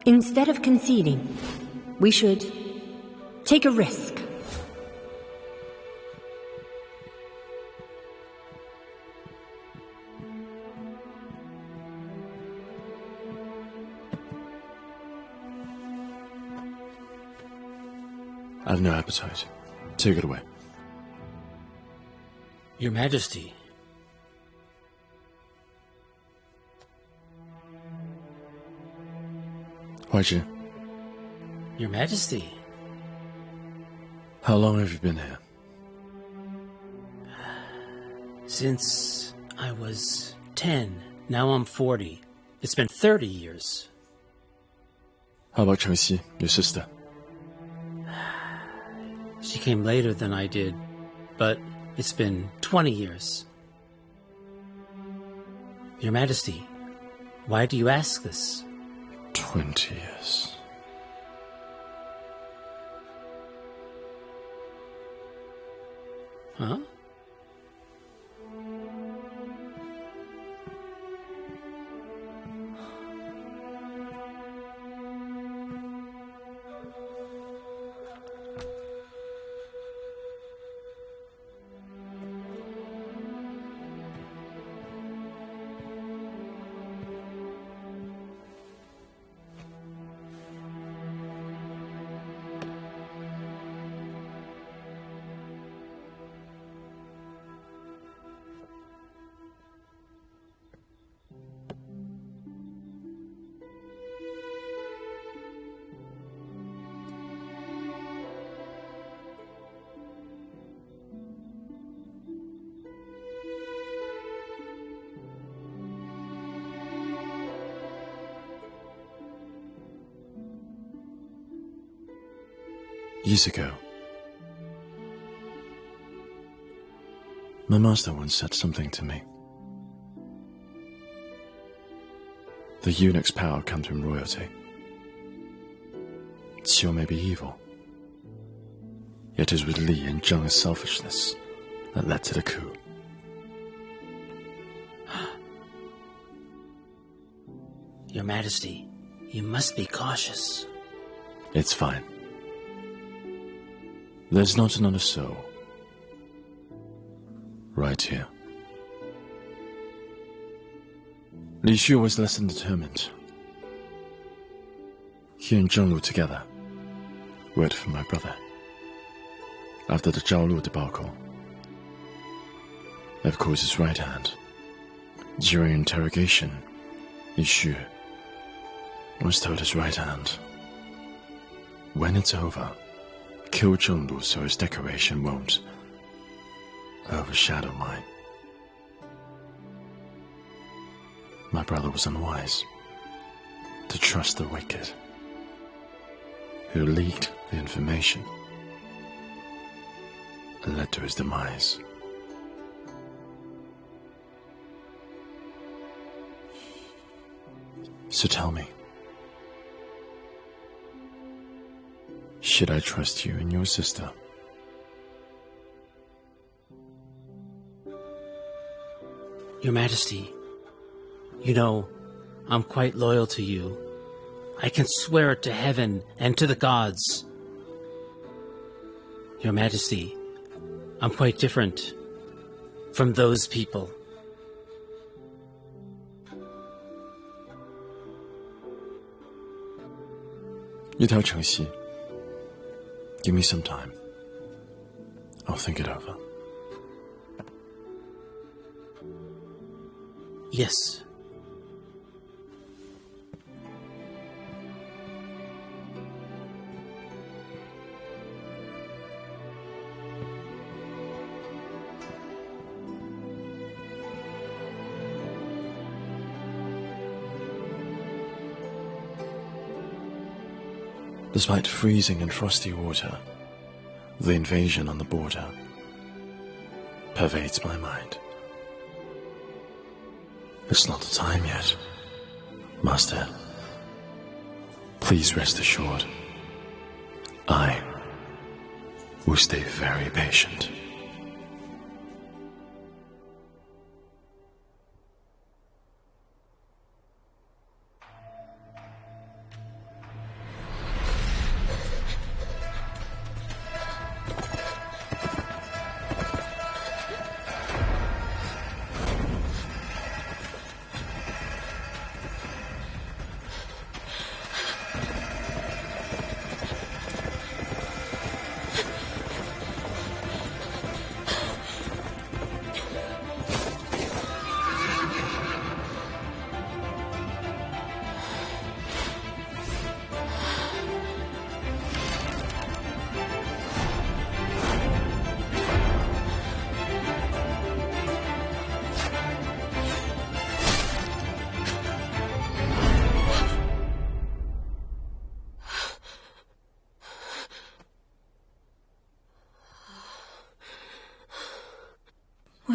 Instead of conceding, we should take a risk. I have no appetite. Take it away. Your Majesty. Huaizhi, Your Majesty. how long have you been here? Since I was 10. Now I'm 40. It's been 30 years. How about Cheng Xi, your sister? She came later than I did, but it's been 20 years. Your Majesty, why do you ask this? 20 years. Huh? Years ago, my master once said something to me. The eunuch's power comes from royalty. Qiu may be evil, yet it was Li and Zhang's selfishness that led to the coup. Your Majesty, you must be cautious. It's fine. There's not another soul. Right here. Li Xu was less than determined. He and Zhonglu together worked for my brother. After the Zhaolu debacle, of course his right hand. During interrogation, Li Xu was told his right hand, when it's over, kill Zhonglu so his decoration won't overshadow mine. My brother was unwise to trust the wicked who leaked the information and led to his demise. So tell me, should I trust you and your sister? Your Majesty, you know, I'm quite loyal to you. I can swear it to heaven and to the gods. Your Majesty, I'm quite different from those people. You tell Cheng Xi. Give me some time. I'll think it over. Yes. Despite freezing and frosty water, the invasion on the border pervades my mind. It's not the time yet. Master, please rest assured, I will stay very patient.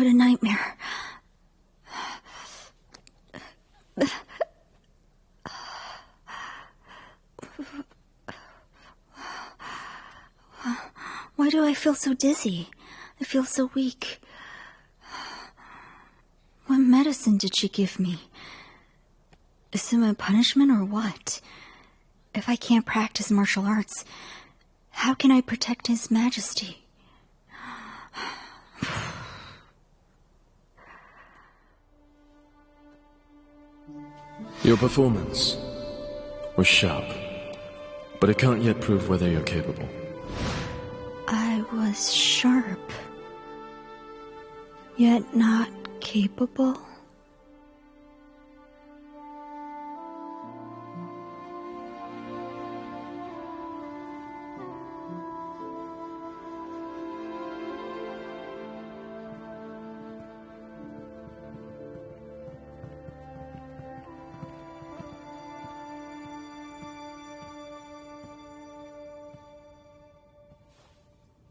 What a nightmare. Why do I feel so dizzy? I feel so weak. What medicine did she give me? Is it my punishment or what? If I can't practice martial arts, how can I protect His Majesty? Your performance was sharp, but it can't yet prove whether you're capable. I was sharp, yet not capable.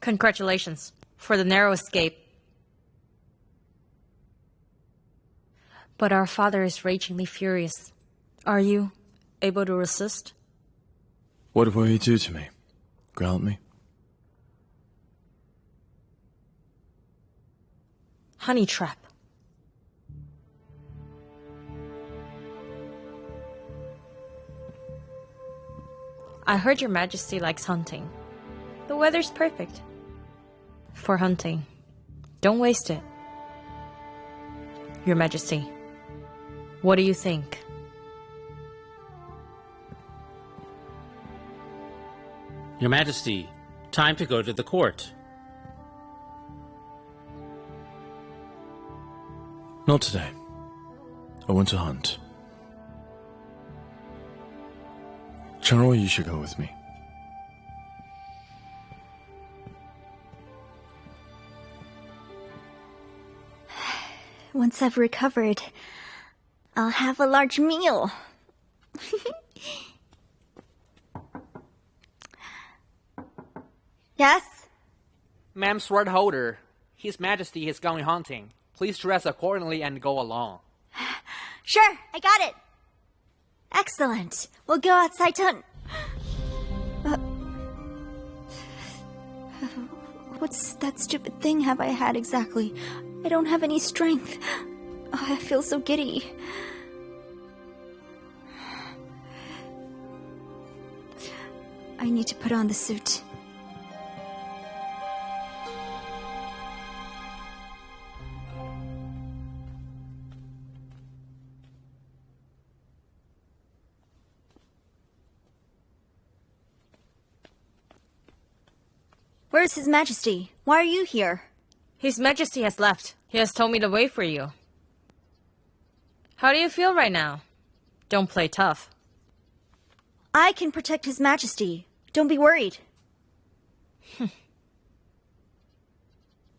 Congratulations for the narrow escape. But our father is ragingly furious. Are you able to resist? What will he do to me? Ground me? Honey trap. I heard your majesty likes hunting. The weather's perfect for hunting. Don't waste it. Your Majesty, what do you think? Your Majesty, time to go to the court. Not today. I want to hunt. Cheng, you should go with me. Once I've recovered, I'll have a large meal. Yes? Ma'am sword holder, His Majesty is going hunting. Please dress accordingly and go along. Sure, I got it. Excellent. We'll go outside to hunt. What's that stupid thing have I had exactly? I don't have any strength. Oh, I feel so giddy. I need to put on the suit. Where's His Majesty? Why are you here? His Majesty has left. He has told me to wait for you. How do you feel right now? Don't play tough. I can protect His Majesty. Don't be worried.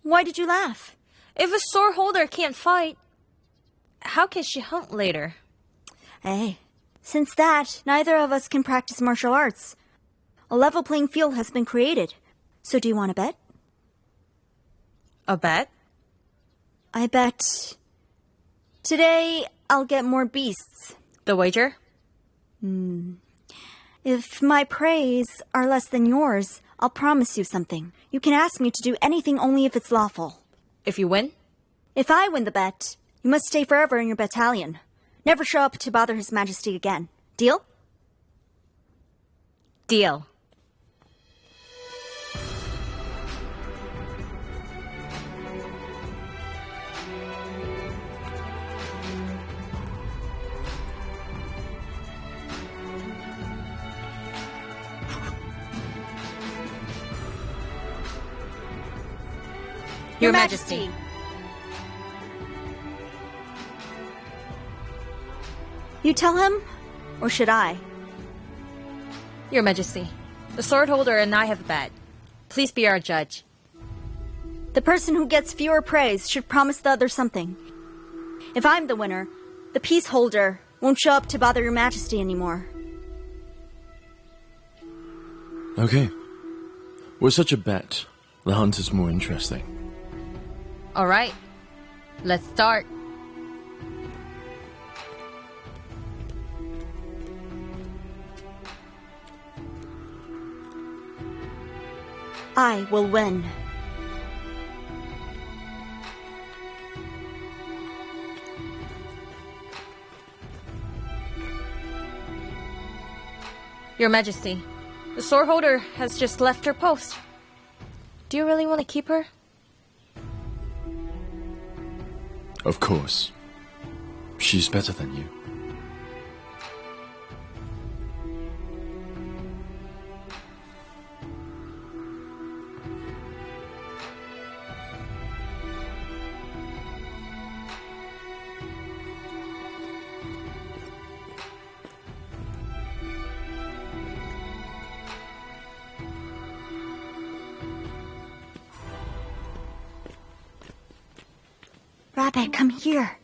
Why did you laugh? If a sword holder can't fight, how can she hunt later? Hey, since that, neither of us can practice martial arts. A level playing field has been created. So do you want to bet? A bet? I bet today I'll get more beasts. The wager? If my praise are less than yours, I'll promise you something. You can ask me to do anything only if it's lawful. If you win? If I win the bet, you must stay forever in your battalion. Never show up to bother His Majesty again. Deal? Deal. Your Majesty. You tell him, or should I? Your Majesty, the sword holder and I have a bet. Please be our judge. The person who gets fewer praise should promise the other something. If I'm the winner, the peace holder won't show up to bother Your Majesty anymore. Okay. With such a bet, the hunt is more interesting. All right. Let's start. I will win. Your Majesty, the sword holder has just left her post. Do you really want to keep her? Of course. She's better than you. Rabbit, come here.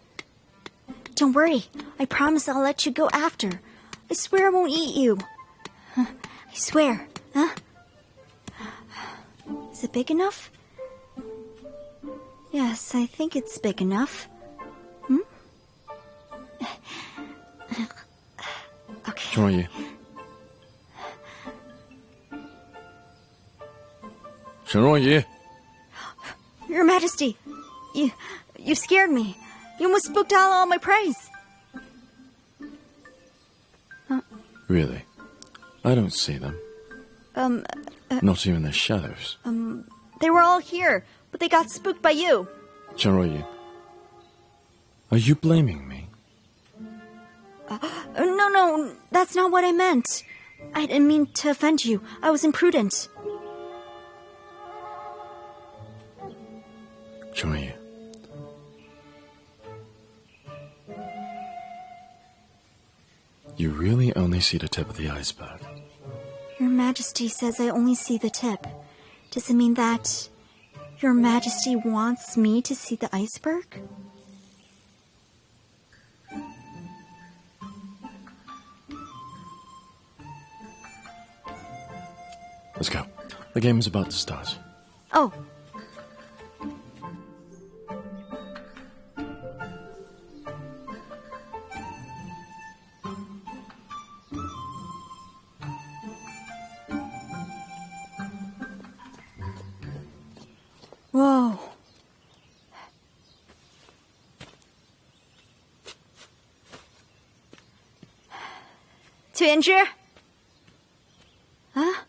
Don't worry. I promise I'll let you go after. I swear I won't eat you. I swear. Huh? Is it big enough? Yes, I think it's big enough. Hmm? Okay. 郑若仪，沈若仪， Your Majesty, you scared me. You almost spooked out all my praise. Really? I don't see them. Not even their shadows. They were all here, but they got spooked by you. 郑若仪, are you blaming me? No, that's not what I meant. I didn't mean to offend you. I was imprudent. 郑若仪, you really only see the tip of the iceberg. Your Majesty says I only see the tip. Does it mean that Your Majesty wants me to see the iceberg? Let's go. The game is about to start. Oh. Whoa. Yan Zhi? Huh?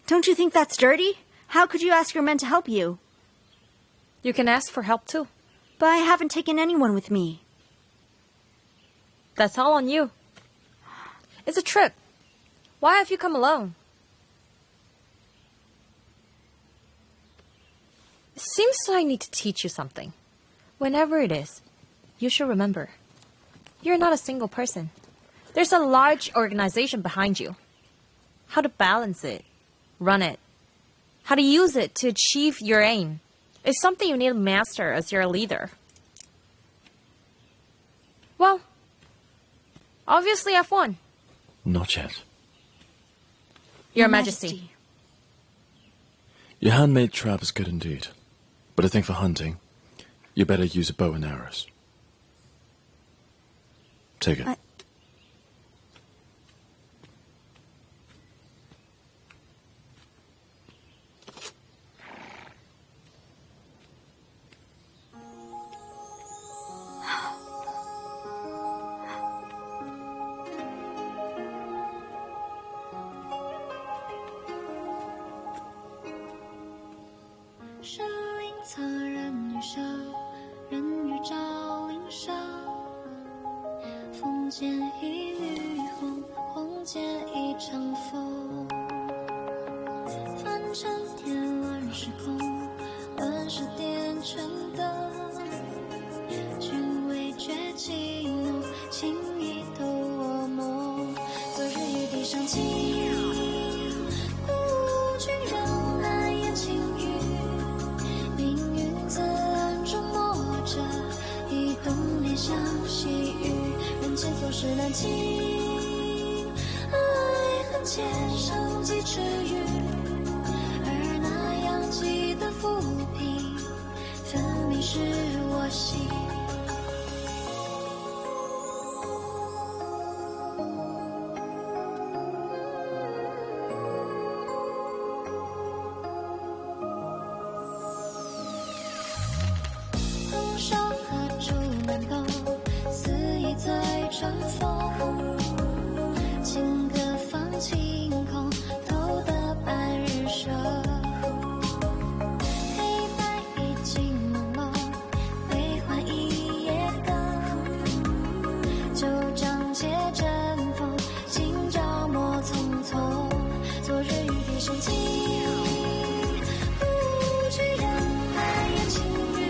Don't you think that's dirty? How could you ask your men to help you? You can ask for help too. But I haven't taken anyone with me. That's all on you. It's a trip. Why have you come alone? It seems I need to teach you something. Whenever it is, you should remember. You're not a single person. There's a large organization behind you. How to balance it, run it, how to use it to achieve your aim is something you need to master as you're a leader. Well, obviously I've won. Not yet. Your Majesty. Your handmade trap is good indeed. But I think for hunting, you better use a bow and arrows. Take it. 深情，爱恨千手几尺余，而那扬起的浮萍，分明是我心。红烧河竹难饱，肆意在春风。情歌放晴空，偷得半日舍。黑白已经朦胧，悲欢一夜更。旧章且阵风，今朝莫匆匆。昨日雨滴深情，不去人海烟情雨。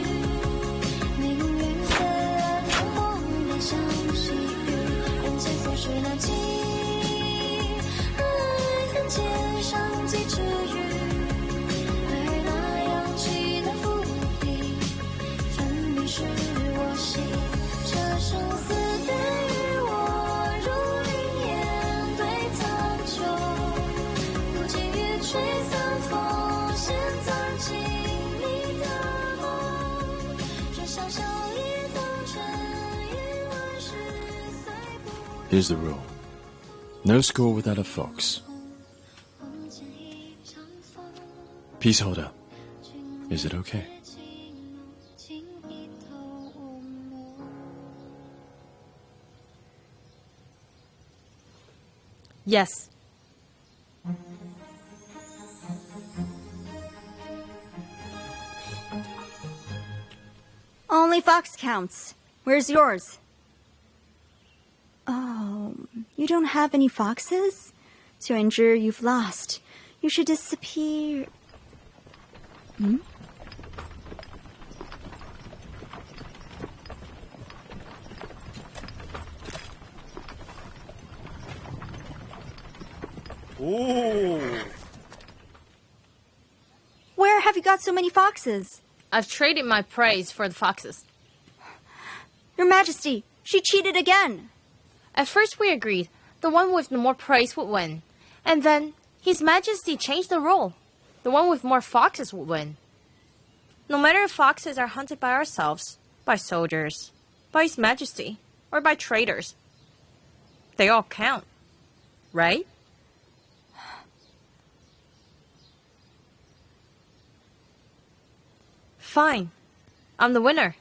命运自然从梦里相细雨，人间俗世难尽。肩上几尺余，而那扬起的浮萍，分明是我心。这生死对于我如云烟对苍穹，不经雨吹散风，现藏进你的梦。这小小一灯尘与万事随不。 Here's the rule. No score without a fox. Peace holder, is it okay? Yes. Only fox counts. Where's yours? Oh, you don't have any foxes? Yan Zhi, you've lost. You should disappear. Hmm? Ooh. Where have you got so many foxes? I've traded my praise for the foxes. Your Majesty, she cheated again. At first we agreed the one with the more praise would win. And then His Majesty changed the rule. The one with more foxes would win. No matter if foxes are hunted by ourselves, by soldiers, by His Majesty, or by traders, they all count, right? Fine. I'm the winner.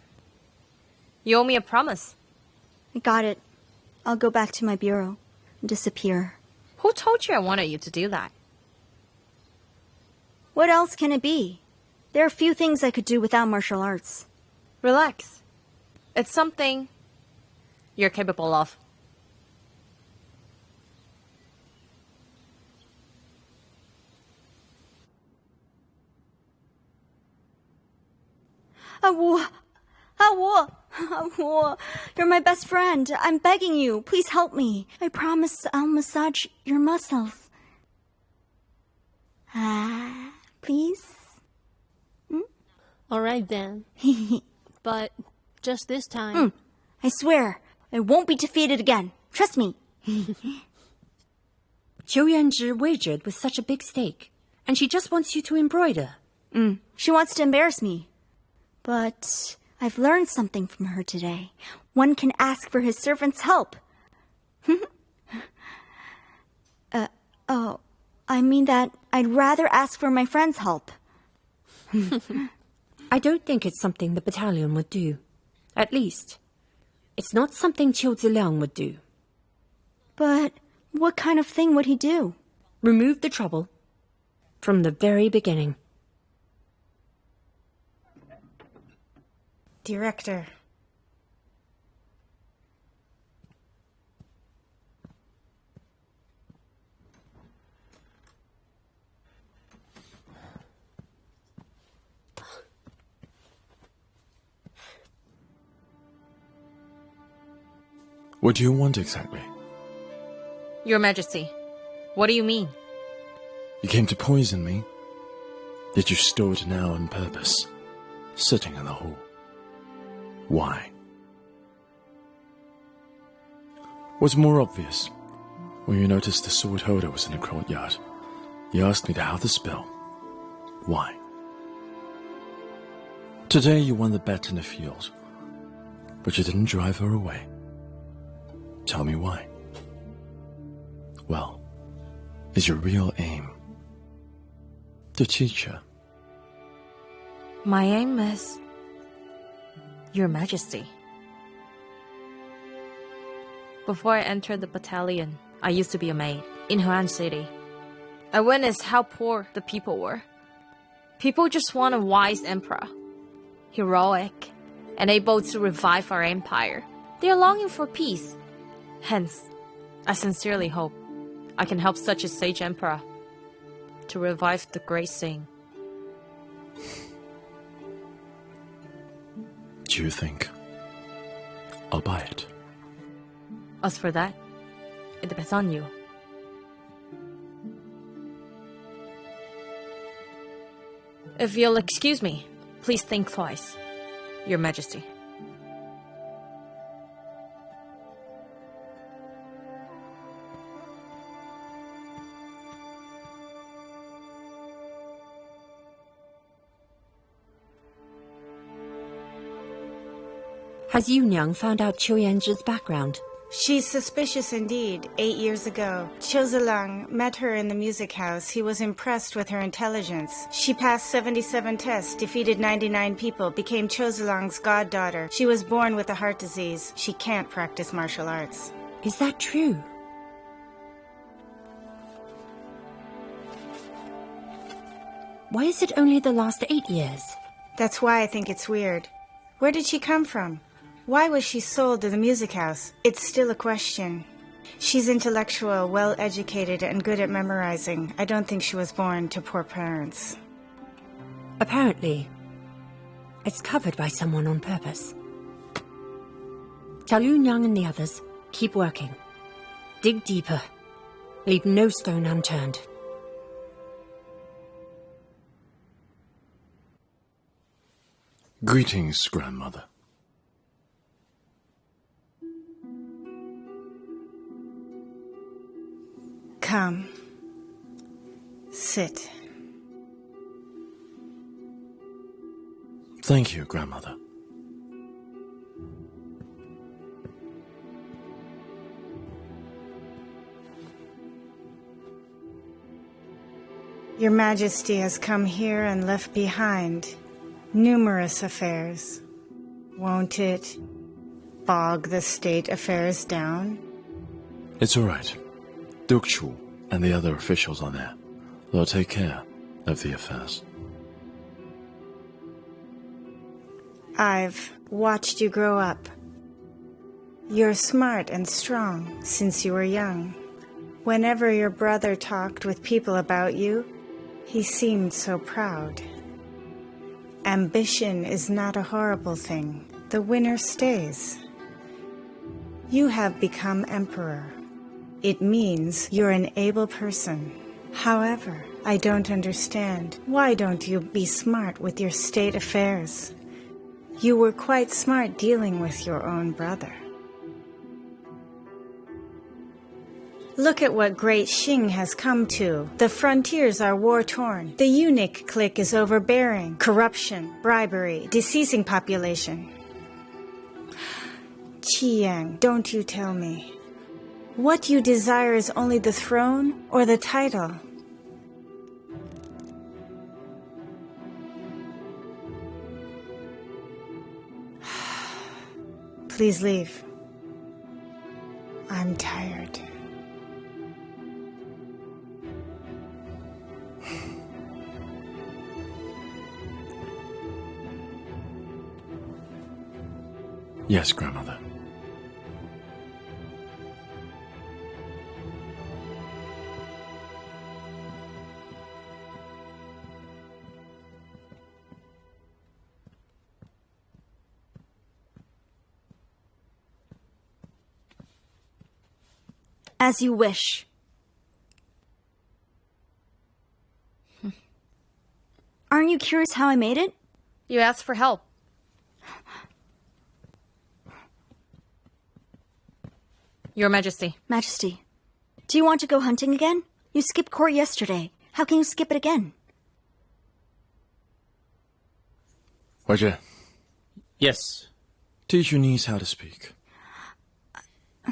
You owe me a promise. I got it. I'll go back to my bureau and disappear. Who told you I wanted you to do that? What else can it be? There are few things I could do without martial arts. Relax. It's something you're capable of. Awu, you're my best friend. I'm begging you. Please help me. I promise I'll massage your muscles. Please? All right then. But just this time. I swear, I won't be defeated again. Trust me. Yan Zhi wagered with such a big stake, and she just wants you to embroider. She wants to embarrass me. But I've learned something from her today. One can ask for his servant's help. I mean that I'd rather ask for my friend's help. I don't think it's something the battalion would do. At least, it's not something Chou Shi Liang would do. But what kind of thing would he do? Remove the trouble from the very beginning. Director. What do you want exactly? Your Majesty, what do you mean? You came to poison me, yet you stole it now on purpose, sitting in the hall. Why? was more obvious. When you noticed the sword holder was in the courtyard, you asked me to have the spell. Why? Today you won the bet in the field, but you didn't drive her away. Tell me why. Well, is your real aim to teach her? My aim is... Your Majesty. Before I entered the battalion, I used to be a maid in Huan City. I witnessed how poor the people were. People just want a wise emperor, heroic, and able to revive our empire. They are longing for peace. Hence, I sincerely hope I can help such a sage emperor to revive the great Tsing. Do you think I'll buy it? As for that, it depends on you. If you'll excuse me, please think twice, Your Majesty. Has Yu Nyang found out Qiu Yanzhi's background? She's suspicious indeed. 8 years ago, Chou Shi Liang met her in the music house. He was impressed with her intelligence. She passed 77 tests, defeated 99 people, became Chou Shi Liang's goddaughter. She was born with a heart disease. She can't practice martial arts. Is that true? Why is it only the last 8 years? That's why I think it's weird. Where did she come from? Why was she sold to the music house? It's still a question. She's intellectual, well-educated, and good at memorizing. I don't think she was born to poor parents. Apparently, it's covered by someone on purpose. Tell Yu Nyang and the others, keep working. Dig deeper. Leave no stone unturned. Greetings, grandmother. Come. Sit. Thank you, grandmother. Your Majesty has come here and left behind numerous affairs. Won't it bog the state affairs down? It's all right. Duke Chu and the other officials are there. They'll take care of the affairs. I've watched you grow up. You're smart and strong since you were young. Whenever your brother talked with people about you, he seemed so proud. Ambition is not a horrible thing. The winner stays. You have become emperor. It means you're an able person. However, I don't understand. Why don't you be smart with your state affairs? You were quite smart dealing with your own brother. Look at what great Xing has come to. The frontiers are war-torn. The eunuch clique is overbearing. Corruption, bribery, deceasing population. Qiyang, don't you tell me. What you desire is only the throne or the title? Please leave. I'm tired. Yes, grandmother. As you wish. Aren't you curious how I made it? You asked for help. Your Majesty. Majesty, do you want to go hunting again? You skipped court yesterday. How can you skip it again? YoYo, Yes. teach your niece how to speak.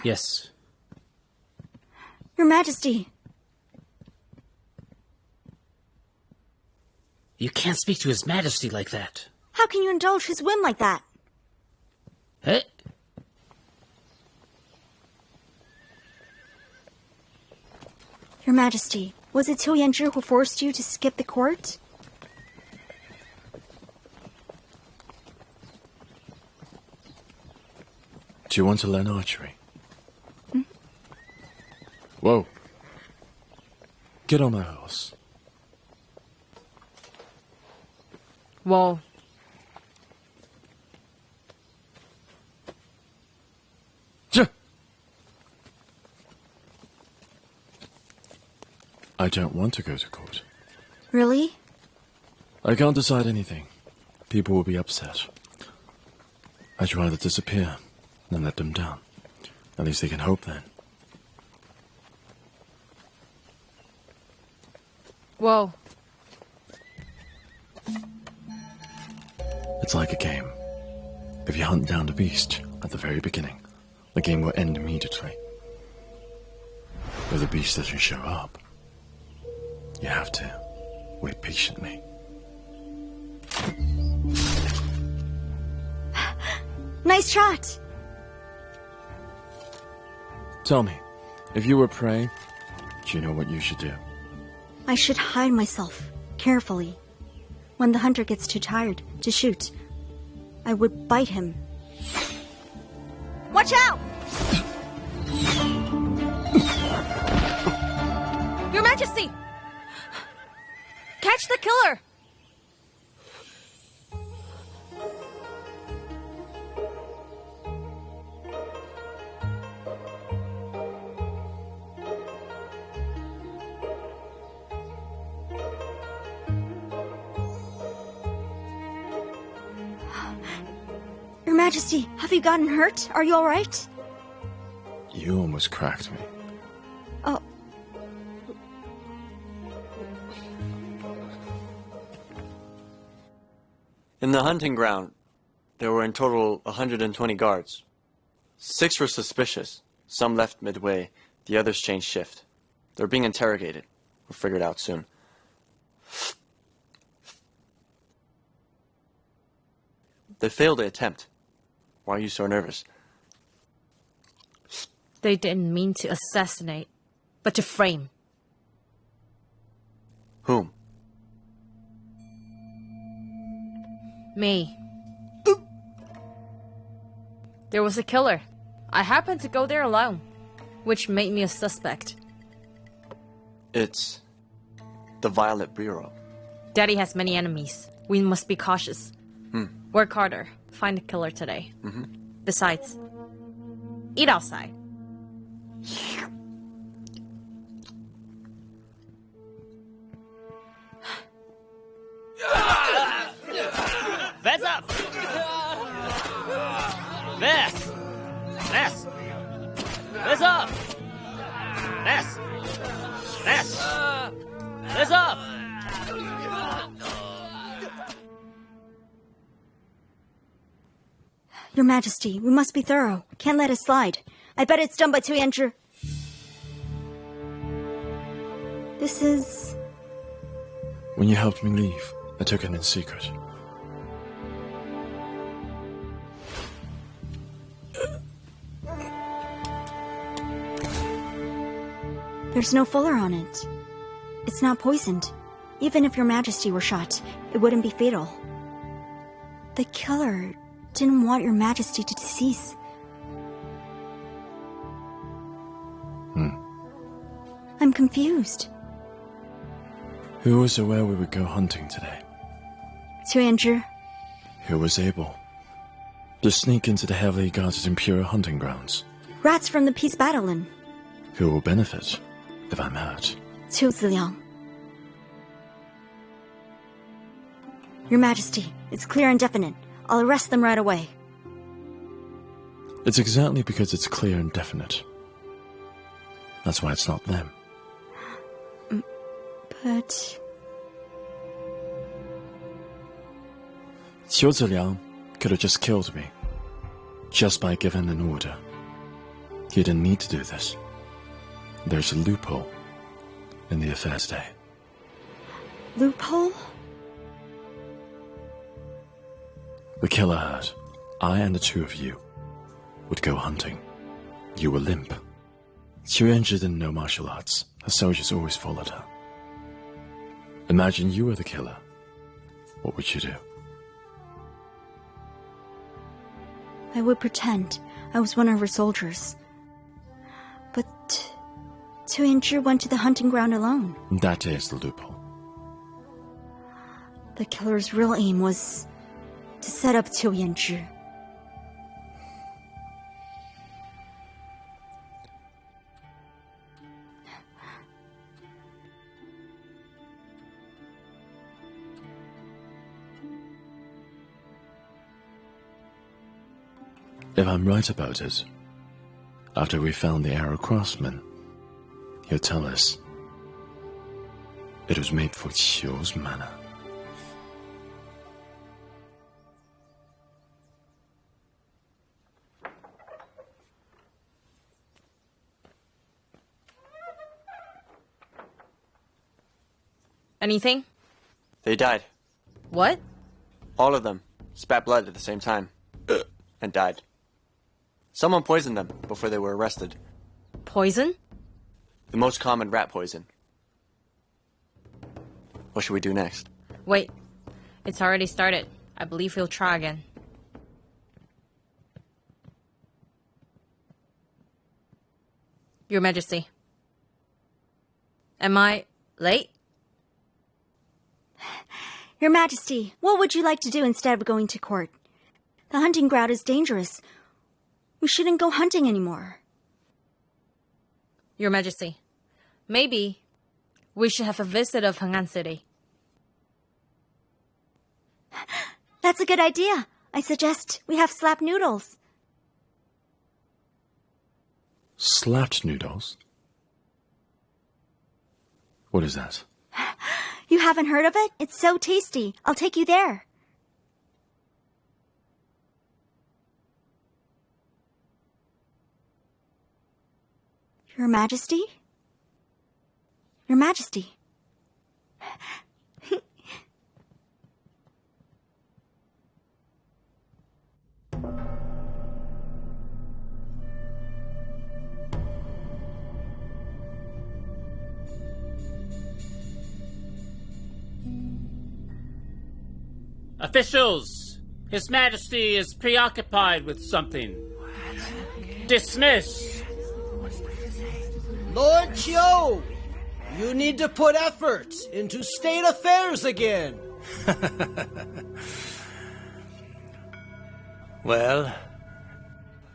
Yes. Your Majesty. You can't speak to His Majesty like that. How can you indulge his whim like that? Eh? Your Majesty, was it Yan Zhi who forced you to skip the court? Do you want to learn archery? Whoa. Get on my horse. Whoa. I don't want to go to court. Really? I can't decide anything. People will be upset. I'd rather disappear than let them down. At least they can hope then. Whoa. It's like a game. If you hunt down the beast at the very beginning, the game will end immediately. If the beast doesn't show up, you have to wait patiently. Nice shot! Tell me, if you were prey, do you know what you should do? I should hide myself, carefully. When the hunter gets too tired to shoot, I would bite him. Watch out! Your Majesty! Catch the killer! Your Majesty, have you gotten hurt? Are you all right? You almost cracked me. Oh. In the hunting ground, there were in total 120 guards. 6 were suspicious. Some left midway. The others changed shift. They're being interrogated. We'll figure it out soon. They failed the attempt. Why are you so nervous? They didn't mean to assassinate, but to frame. Whom? Me. There was a killer. I happened to go there alone, which made me a suspect. It's the Violet Bureau. Daddy has many enemies. We must be cautious. Work harder. Find the killer today. Besides, eat outside. Fess up! Fess! Fess! Fess up! Fess! Fess! Fess up! Your Majesty, we must be thorough. Can't let it slide. I bet it's done by Yan Zhi. This is... When you helped me leave, I took it in secret. There's no fuller on it. It's not poisoned. Even if Your Majesty were shot, it wouldn't be fatal. The killer didn't want Your Majesty to decease. I'm confused. Who was aware we would go hunting today? Yan Zhi. Who was able to sneak into the heavily guarded Imperial hunting grounds? Rats from the peace battalion. Who will benefit if I'm hurt? Chou Shi Liang. Your Majesty, it's clear and definite. I'll arrest them right away. It's exactly because it's clear and definite That's why it's not them. But... Chou Shi Liang could have just killed me, just by giving an order. He didn't need to do this. There's a loophole in the affair today. Loophole? The killer heard I and the two of you would go hunting. You were limp. Yan Zhi didn't know martial arts. Her soldiers always followed her. Imagine you were the killer. What would you do? I would pretend I was one of her soldiers. But Yan Zhi went to the hunting ground alone. That is the loophole. The killer's real aim was to set up Yan Zhi. If I'm right about it, after we found the arrow craftsman, he'll tell us it was made for Chou's manor. Anything? They died. What? All of them. Spat blood at the same time. And died. Someone poisoned them before they were arrested. Poison? The most common rat poison. What should we do next? Wait. It's already started. I believe he'll try again. Your Majesty. Am I late? Your Majesty, what would you like to do instead of going to court? The hunting ground is dangerous. We shouldn't go hunting anymore. Your Majesty, maybe we should have a visit of Heng'an City. That's a good idea. I suggest we have slap noodles. Slapped noodles? What is that? You haven't heard of it? It's so tasty. I'll take you there. Your Majesty? Your Majesty. Officials! His Majesty is preoccupied with something. Dismiss! Lord Chou, you need to put effort into state affairs again. Well,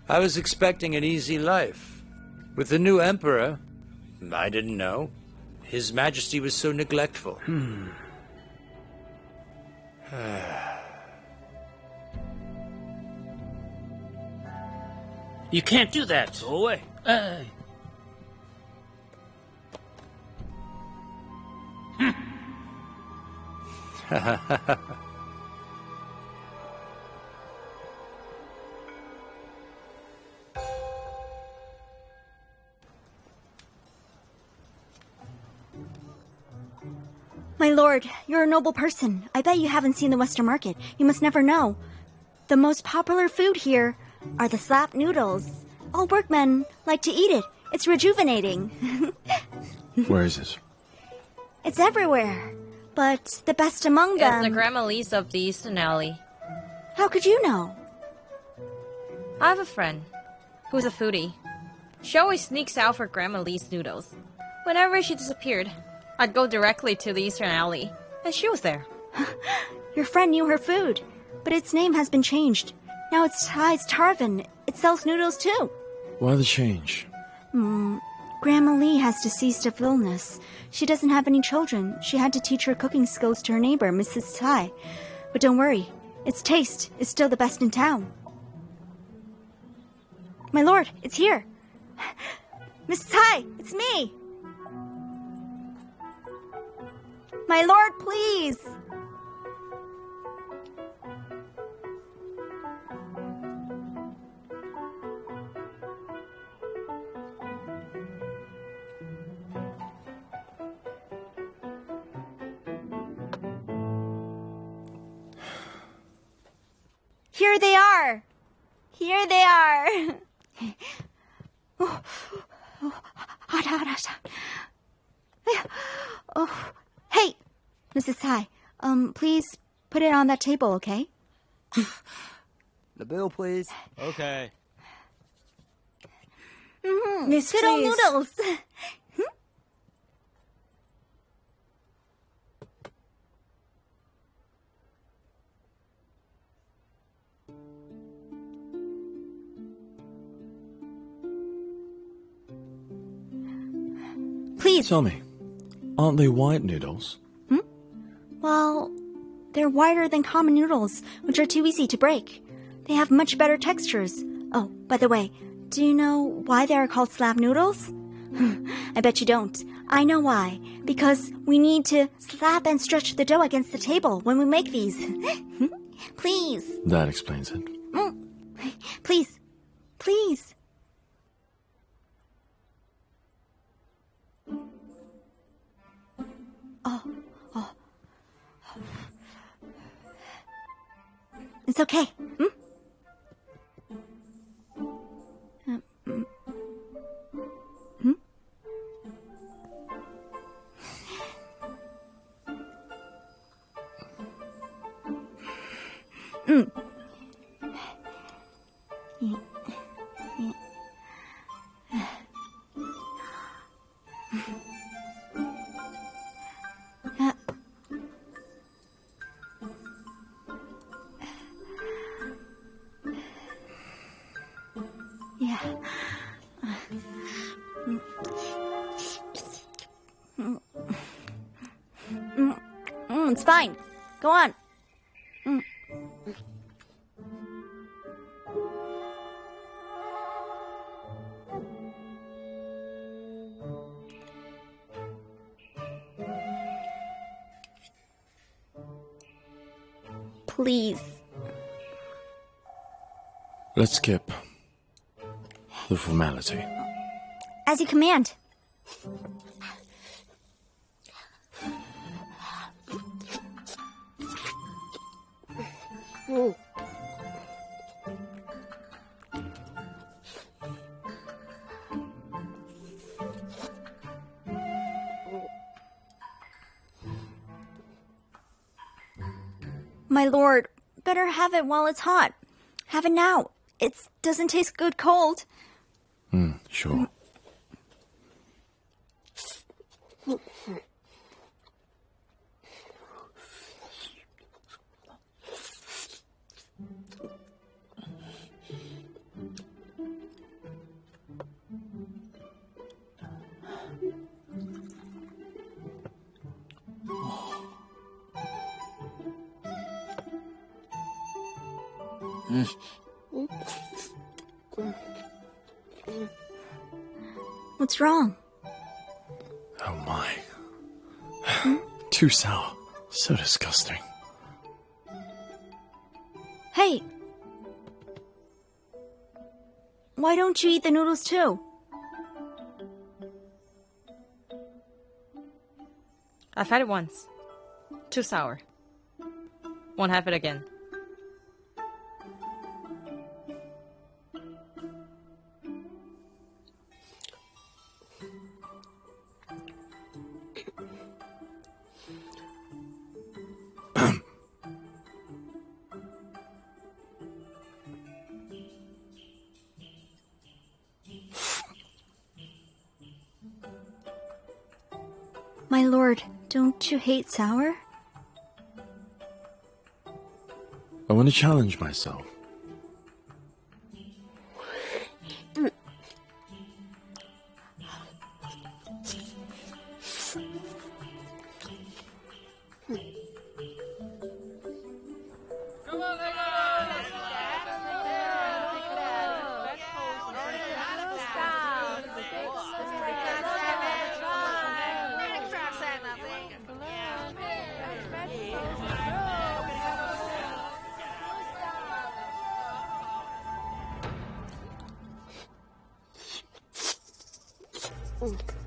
I was expecting an easy life. With the new emperor, I didn't know. His Majesty was so neglectful. You can't do that. Go away. My lord, you're a noble person. I bet you haven't seen the Western market. You must never know. The most popular food here are the slap noodles. All workmen like to eat it. It's rejuvenating. Where is it? It's everywhere. But the best among them... It's the Grandma Lee's of the Eastern Alley. How could you know? I have a friend who's a foodie. She always sneaks out for Grandma Lee's noodles. Whenever she disappeared, I'd go directly to the Eastern Alley, and she was there. Your friend knew her food, but its name has been changed. Now it's Tarvin. It sells noodles too. Why the change? Grandma Lee has deceased of illness. She doesn't have any children. She had to teach her cooking skills to her neighbor, Mrs. Tai. But don't worry, its taste is still the best in town. My lord, it's here. Mrs. Hai, it's me! My lord, please! Here they are! Here they are! Oh, hot, hot, hot, hot. Oh, hey, Mrs. Tsai, please put it on that table, okay? The bill, please. Okay. Miss, Good old please. noodles. Please. Tell me, aren't they white noodles? Well, they're whiter than common noodles, which are too easy to break. They have much better textures. Oh, by the way, do you know why they are called slab noodles? I bet you don't. I know why. Because we need to slap and stretch the dough against the table when we make these. Please. That explains it. Please. Please. Oh. It's okay. Yeah. It's fine. Go on. Please. Let's skip the formality. As you command. My lord, better have it while it's hot. Have it now. It doesn't taste good cold. Sure. What's wrong? Oh my. Too sour. So disgusting. Hey! Why don't you eat the noodles too? I've had it once. Too sour. Won't have it again. My lord, don't you hate sour? I want to challenge myself. Mm.